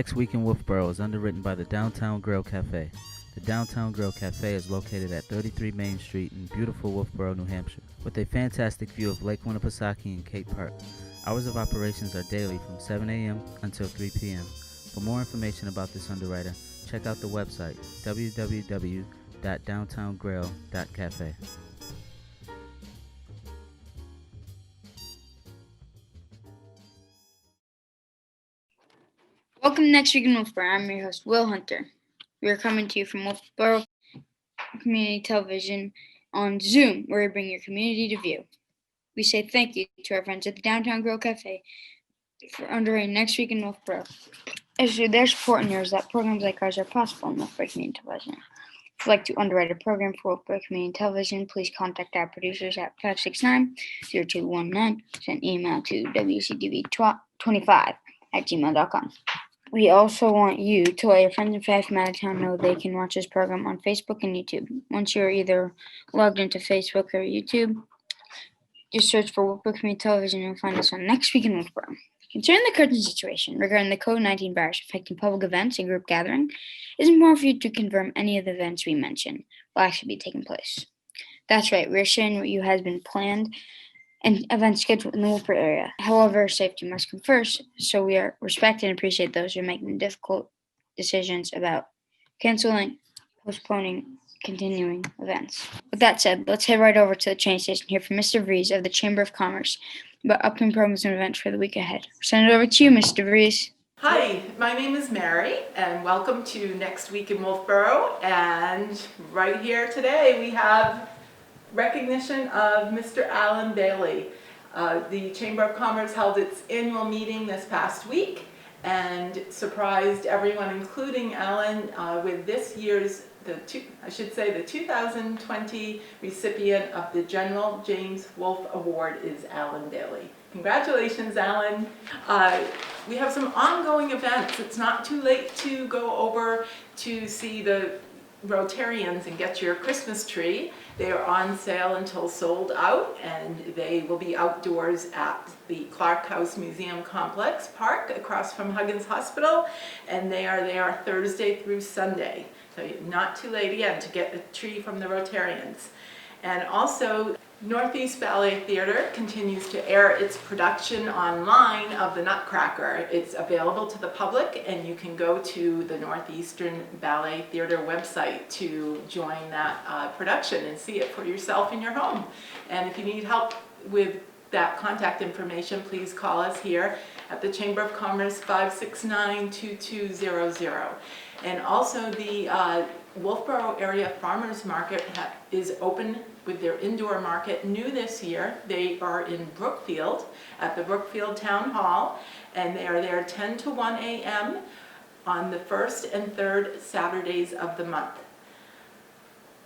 Next Week in Wolfeboro is underwritten by the Downtown Grill Cafe. The Downtown Grill Cafe is located at 33 Main Street in beautiful Wolfeboro, New Hampshire, with a fantastic view of Lake Winnipesaukee and Cape Park. Hours of operations are daily from 7 a.m. until 3 p.m. For more information about this underwriter, check out the website www.downtowngrill.cafe. Welcome to Next Week in Wolfeboro. I'm your host, Will Hunter. We are coming to you from Wolfeboro Community Television on Zoom, where we bring your community to view. We say thank you to our friends at the Downtown Grill Cafe for underwriting Next Week in Wolfeboro. It's through their support and yours that programs like ours are possible in Wolfeboro Community Television. If you'd like to underwrite a program for Wolfeboro Community Television, please contact our producers at 569-0219. Send email to wcdv25@gmail.com. We also want you to let your friends and family from out of town know they can watch this program on Facebook and YouTube. Once you're either logged into Facebook or YouTube, just search for Wolfeboro Community Television and you'll find us on Next Week in Wolfeboro. Concerning the current situation regarding the COVID-19 virus affecting public events and group gathering, it is important for you to confirm any of the events we mentioned will actually be taking place. That's right, we're sharing what you has been planned and events scheduled in the Wolfeboro area. However, safety must come first, so we respect and appreciate those who are making difficult decisions about canceling, postponing, continuing events. With that said, let's head right over to the train station here from Mr. Vries of the Chamber of Commerce about upcoming programs and events for the week ahead. Send it over to you, Mr. Vries. Hi, my name is Mary, and welcome to Next Week in Wolfeboro. And right here today we have recognition of Mr. Alan Bailey. The Chamber of Commerce held its annual meeting this past week and surprised everyone, including Alan, with this year's, the 2020 recipient of the General James Wolfe Award is Alan Bailey. Congratulations, Alan. We have some ongoing events. It's not too late to go over to see the Rotarians and get your Christmas tree. They are on sale until sold out, and they will be outdoors at the Clark House Museum Complex Park across from Huggins Hospital, and they are there Thursday through Sunday. So not too late again to get a tree from the Rotarians. And also, Northeast Ballet Theater continues to air its production online of The Nutcracker. It's available to the public, and you can go to the Northeastern Ballet Theater website to join that production and see it for yourself in your home. And if you need help with that contact information, please call us here at the Chamber of Commerce 569-2200. And also the Wolfeboro Area Farmers Market is open with their indoor market new this year. They are in Brookfield at the Brookfield Town Hall, and they are there 10 to 1 a.m. on the first and third Saturdays of the month.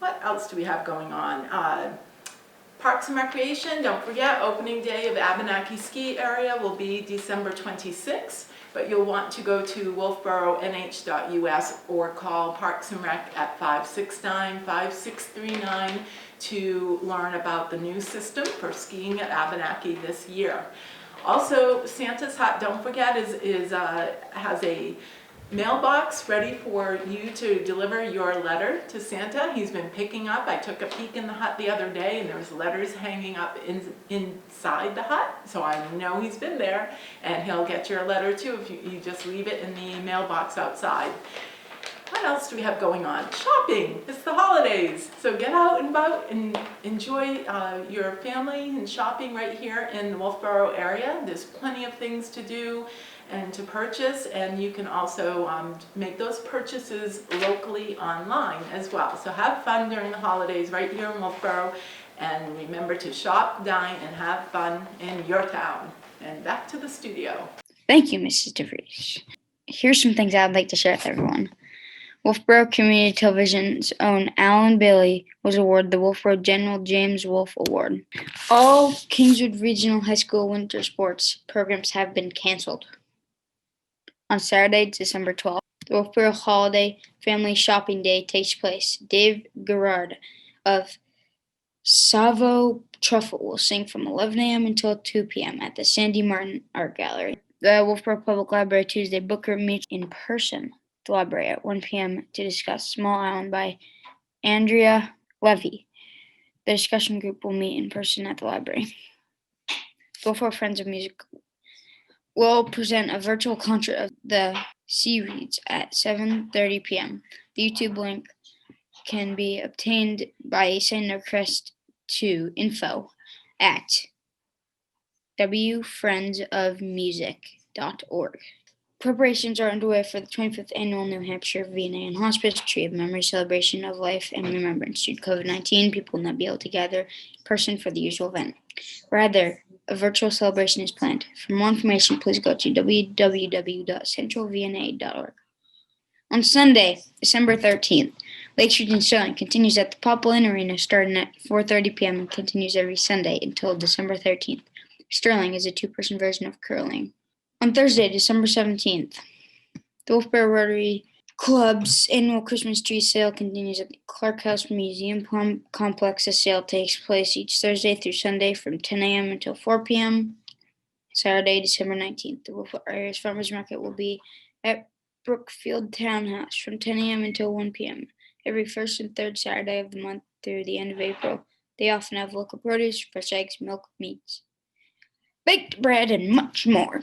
What else do we have going on? Parks and Recreation, don't forget, opening day of Abenaki Ski Area will be December 26th. But you'll want to go to wolfeboronh.us or call Parks and Rec at 569-5639 to learn about the new system for skiing at Abenaki this year. Also, Santa's Hut, don't forget, has a mailbox ready for you to deliver your letter to Santa. He's been picking up. I took a peek in the hut the other day, and there's letters hanging up inside the hut, so I know he's been there, and he'll get your letter too if you just leave it in the mailbox outside. What else do we have going on? Shopping. It's the holidays, so get out and about and enjoy your family and shopping right here in the Wolfeboro area. There's plenty of things to do and to purchase, and you can also make those purchases locally online as well. So have fun during the holidays right here in Wolfeboro, and remember to shop, dine, and have fun in your town. And back to the studio. Thank you, Mrs. DeVries. Here's some things I'd like to share with everyone. Wolfeboro Community Television's own Alan Bailey was awarded the Wolfeboro General James Wolfe Award. All Kingswood Regional High School winter sports programs have been canceled. On Saturday, December 12th, the Wolfeboro Holiday Family Shopping Day takes place. Dave Gerard of Savo Truffle will sing from 11 a.m. until 2 p.m. at the Sandy Martin Art Gallery. The Wolfeboro Public Library Tuesday Booker meets in person at the library at 1 p.m. to discuss Small Island by Andrea Levy. The discussion group will meet in person at the library. The Wolfeboro Friends of Music will present a virtual concert of the Sea Reeds at 7:30 p.m. The YouTube link can be obtained by sending a request to info@wfriendsofmusic.org. Preparations are underway for the 25th Annual New Hampshire VNA and Hospice Tree of Memory Celebration of Life and Remembrance. Due to COVID-19, people will not be able to gather in person for the usual event. Rather, a virtual celebration is planned. For more information, please go to www.centralvna.org. On Sunday, December 13th, Lake Street in Sterling continues at the Poplin Arena starting at 4:30 p.m. and continues every Sunday until December 13th. Sterling is a two-person version of curling. On Thursday, December 17th, the Wolfeboro Rotary Club's annual Christmas tree sale continues at the Clark House Museum Complex. The sale takes place each Thursday through Sunday from 10 a.m. until 4 p.m. Saturday, December 19th, the Wolfeboro Area's Farmers Market will be at Brookfield Townhouse from 10 a.m. until 1 p.m. every first and third Saturday of the month through the end of April. They often have local produce, fresh eggs, milk, meats, baked bread, and much more.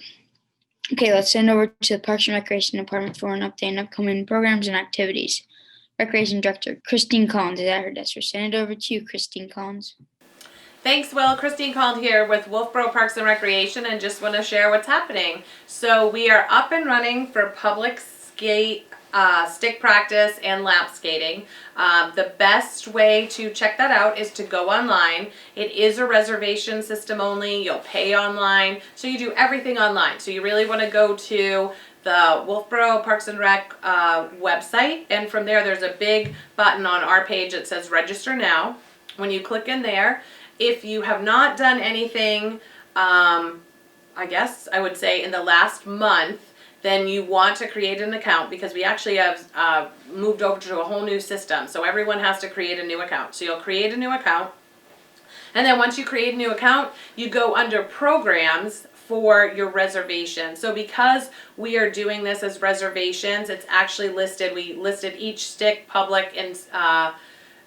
Okay, let's send over to the Parks and Recreation Department for an update on upcoming programs and activities. Recreation Director Christine Collins is at her desk. We'll send it over to you, Christine Collins. Thanks, Will. Christine called here with Wolfeboro Parks and Recreation and just want to share what's happening. So we are up and running for public skate, stick practice, and lap skating. The best way to check that out is to go online. It is a reservation system only. You'll pay online. So you do everything online. So you really want to go to the Wolfeboro Parks and Rec website, and from there there's a big button on our page that says register now. When you click in there, if you have not done anything, I guess I would say in the last month, then you want to create an account, because we actually have moved over to a whole new system. So everyone has to create a new account. So you'll create a new account. And then once you create a new account, you go under programs for your reservation. So because we are doing this as reservations, it's actually listed. We listed each stick, public, and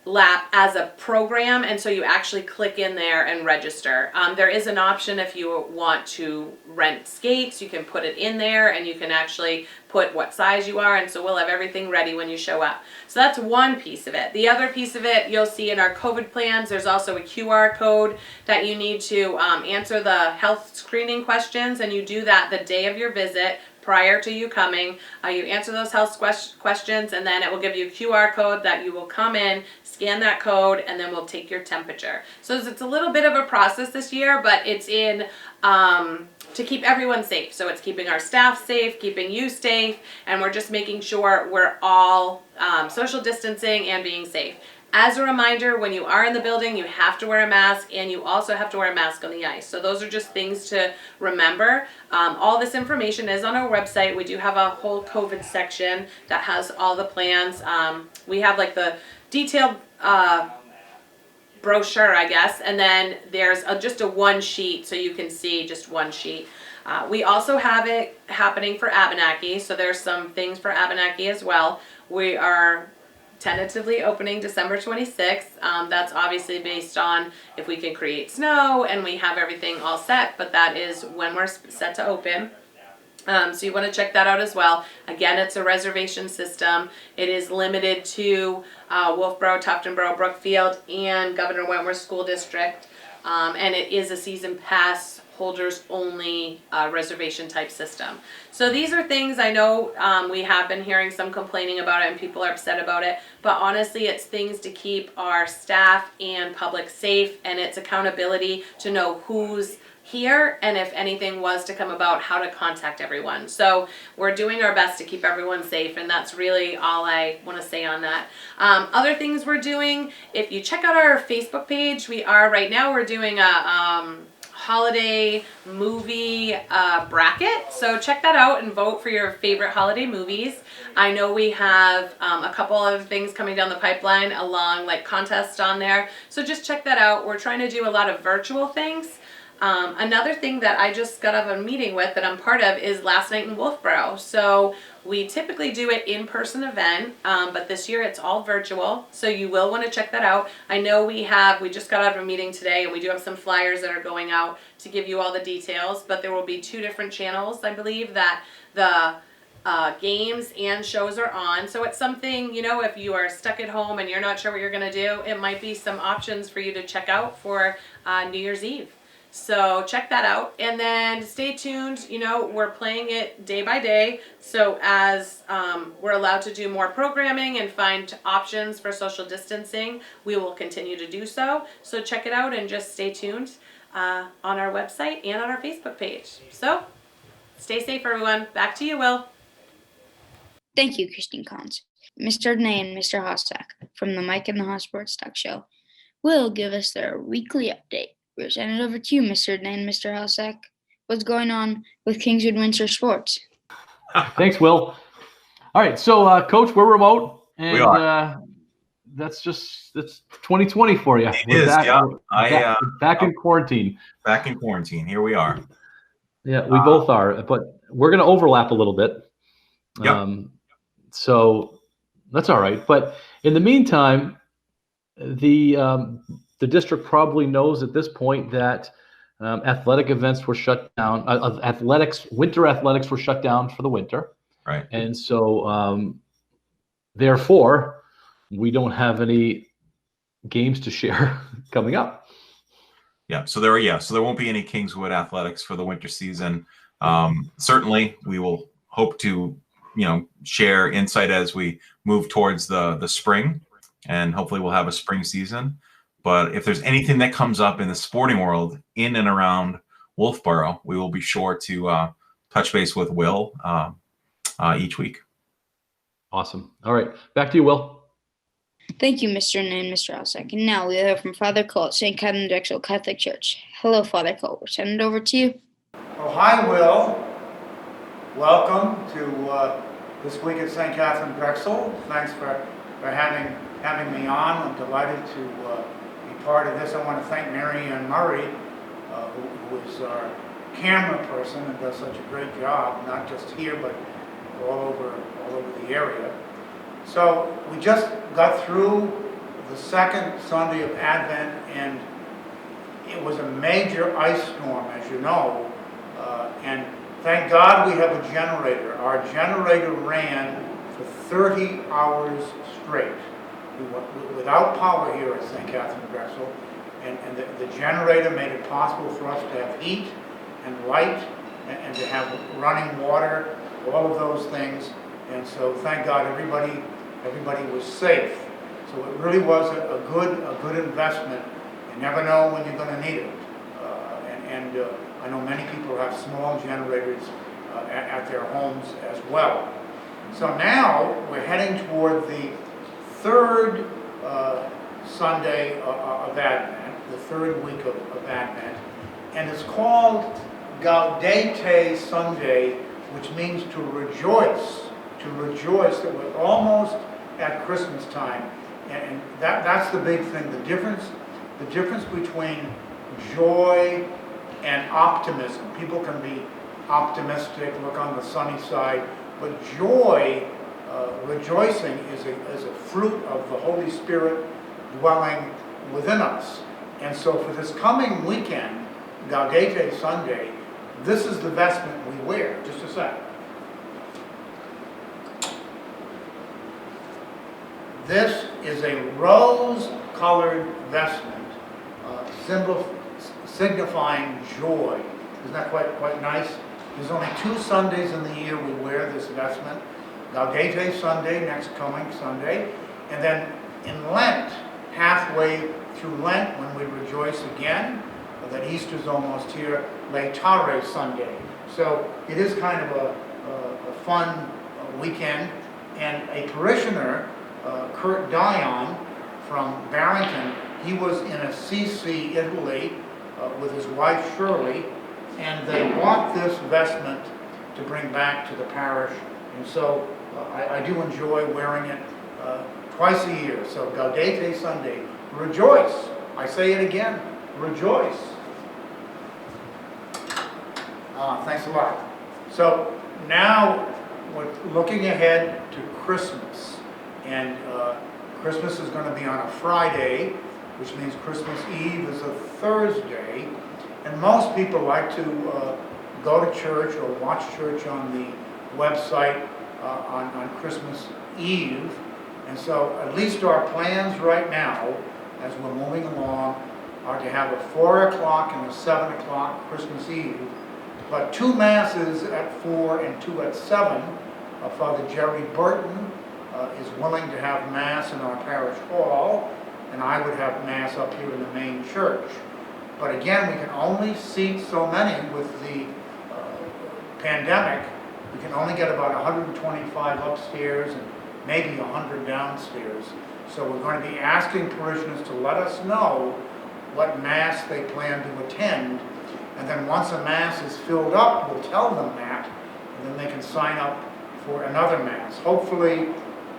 lap as a program, and so you actually click in there and register. There is an option if you want to rent skates, you can put it in there and you can actually put what size you are, and so we'll have everything ready when you show up. So that's one piece of it. The other piece of it you'll see in our COVID plans. There's also a QR code that you need to answer the health screening questions, and you do that the day of your visit prior to you coming. You answer those health questions, and then it will give you a QR code that you will come in, scan that code, and then we'll take your temperature. So it's a little bit of a process this year, but it's in to keep everyone safe. So it's keeping our staff safe, keeping you safe, and we're just making sure we're all social distancing and being safe. As a reminder, when you are in the building, you have to wear a mask, and you also have to wear a mask on the ice. So those are just things to remember. All this information is on our website. We do have a whole COVID section that has all the plans. We have like the detailed brochure, I guess, and then there's just a one sheet, so you can see just one sheet. We also have it happening for Abenaki, so there's some things for Abenaki as well. We are tentatively opening December 26th. That's obviously based on if we can create snow and we have everything all set, but that is when we're set to open. So you want to check that out as well. Again, it's a reservation system. It is limited to Wolfeboro, Tuftonboro, Brookfield, and Governor Wentworth School District. And it is a season pass holders only reservation type system. So these are things I know we have been hearing some complaining about it and people are upset about it, but honestly it's things to keep our staff and public safe, and it's accountability to know who's here and if anything was to come about, how to contact everyone. So we're doing our best to keep everyone safe, and that's really all I want to say on that. Other things we're doing, if you check out our Facebook page, we're doing a holiday movie bracket, so check that out and vote for your favorite holiday movies. I know we have a couple of things coming down the pipeline along like contests on there, so just check that out. We're trying to do a lot of virtual things Another thing that I just got out of a meeting with that I'm part of is Last Night in Wolfeboro. So we typically do it in-person event, but this year it's all virtual. So you will want to check that out. I know we just got out of a meeting today and we do have some flyers that are going out to give you all the details, but there will be 2 different channels, I believe, that the games and shows are on. So it's something, if you are stuck at home and you're not sure what you're going to do, it might be some options for you to check out for New Year's Eve. So check that out, and then stay tuned. We're playing it day by day. So as we're allowed to do more programming and find options for social distancing, we will continue to do so. So check it out and just stay tuned on our website and on our Facebook page. So stay safe, everyone. Back to you, Will. Thank you, Christine Collins. Mr. Nay and Mr. Hossack from the Mike and the Haas Sports Talk Show will give us their weekly update. We'll send it over to you, Mr. Nay and Mr. Hossack. What's going on with Kingswood Windsor Sports? Thanks, Will. All right, so Coach, we're remote, and We are. That's 2020 for you. It is, yeah. Back in quarantine. Back in quarantine. Here we are. Yeah, we both are, but we're going to overlap a little bit. Yep. So that's all right. But in the meantime, the district probably knows at this point that athletic events were shut down. Winter athletics were shut down for the winter. Right. And so, therefore, we don't have any games to share coming up. Yeah. So there won't be any Kingswood athletics for the winter season. Certainly, we will hope to, share insight as we move towards the spring, and hopefully we'll have a spring season. But if there's anything that comes up in the sporting world in and around Wolfeboro, we will be sure to touch base with Will each week. Awesome. All right. Back to you, Will. Thank you, Mr. Nay and Mr. Hossack. And now we'll hear from Father Cole at St. Katharine Drexel Catholic Church. Hello, Father Cole. We'll send it over to you. Oh, hi, Will. Welcome to this week at St. Katharine Drexel. Thanks for having me on. I'm delighted to be part of this. I want to thank Mary Ann Murray, who is our camera person and does such a great job, not just here, but all over the area. So we just got through the second Sunday of Advent, and it was a major ice storm, as you know, and thank God we have a generator. Our generator ran for 30 hours straight. We went without power here at St. Katharine Drexel, and the generator made it possible for us to have heat and light and to have running water, all of those things. And so thank God everybody was safe. So it really was a good investment. You never know when you're going to need it. I know many people have small generators at their homes as well. So now we're heading toward the third Sunday of Advent, the third week of Advent, and it's called Gaudete Sunday, which means to rejoice that we're almost at Christmas time. And that's the big thing, the difference between joy and optimism. People can be optimistic, look on the sunny side, but joy, rejoicing is a fruit of the Holy Spirit dwelling within us. And so for this coming weekend, Gaudete Sunday, this is the vestment we wear. Just a sec. This is a rose-colored vestment, signifying joy. Isn't that quite nice? There's only 2 Sundays in the year we wear this vestment. Gaudete Sunday, next coming Sunday, and then in Lent, halfway through Lent, when we rejoice again, that Easter's almost here, Laetare Sunday. So it is kind of a fun weekend, and a parishioner, Kurt Dion from Barrington, he was in Assisi, Italy, with his wife Shirley, and they bought this vestment to bring back to the parish, and so I do enjoy wearing it twice a year. So Gaudete Sunday, rejoice. I say it again, rejoice. Thanks a lot. So now we're looking ahead to Christmas. And Christmas is going to be on a Friday, which means Christmas Eve is a Thursday. And most people like to go to church or watch church on the website on Christmas Eve. And so at least our plans right now, as we're moving along, are to have a 4 o'clock and a 7 o'clock Christmas Eve, but 2 masses at 4 and 2 at 7. Father Jerry Burton is willing to have Mass in our parish hall, and I would have Mass up here in the main church. But again, we can only seat so many with the pandemic. We can only get about 125 upstairs and maybe 100 downstairs. So we're going to be asking parishioners to let us know what Mass they plan to attend. And then once a Mass is filled up, we'll tell them that, and then they can sign up for another Mass. Hopefully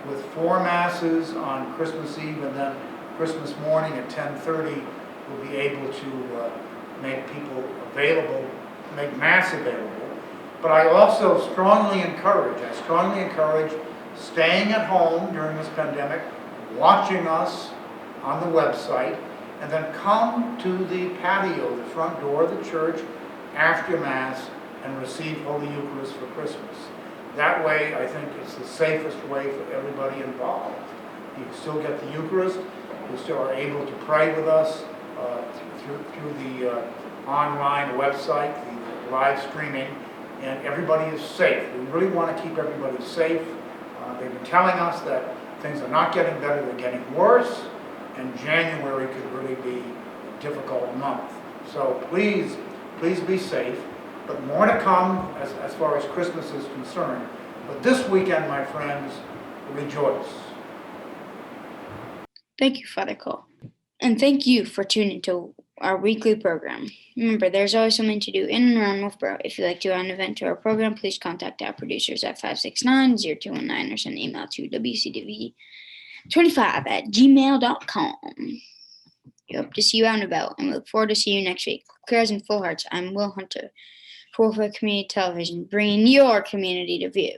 with 4 Masses on Christmas Eve and then Christmas morning at 10:30, we'll be able to make people available, make Mass available. But I also strongly encourage staying at home during this pandemic, watching us on the website, and then come to the patio, the front door of the church after Mass and receive Holy Eucharist for Christmas. That way, I think it's the safest way for everybody involved. You still get the Eucharist, you still are able to pray with us through the online website, the live streaming, and everybody is safe. We really want to keep everybody safe. They've been telling us that things are not getting better, they're getting worse, and January could really be a difficult month. So please be safe, but more to come as far as Christmas is concerned. But this weekend, my friends, rejoice. Thank you, Father Cole. And thank you for tuning to our weekly program. Remember, there's always something to do in and around Wolfeboro. If you'd like to add an event to our program, please contact our producers at 569-0219 or send an email to wcdv25@gmail.com. We hope to see you out and about, and we look forward to seeing you next week. Cares and Full Hearts, I'm Will Hunter for Wolfeboro Community Television, bringing your community to view.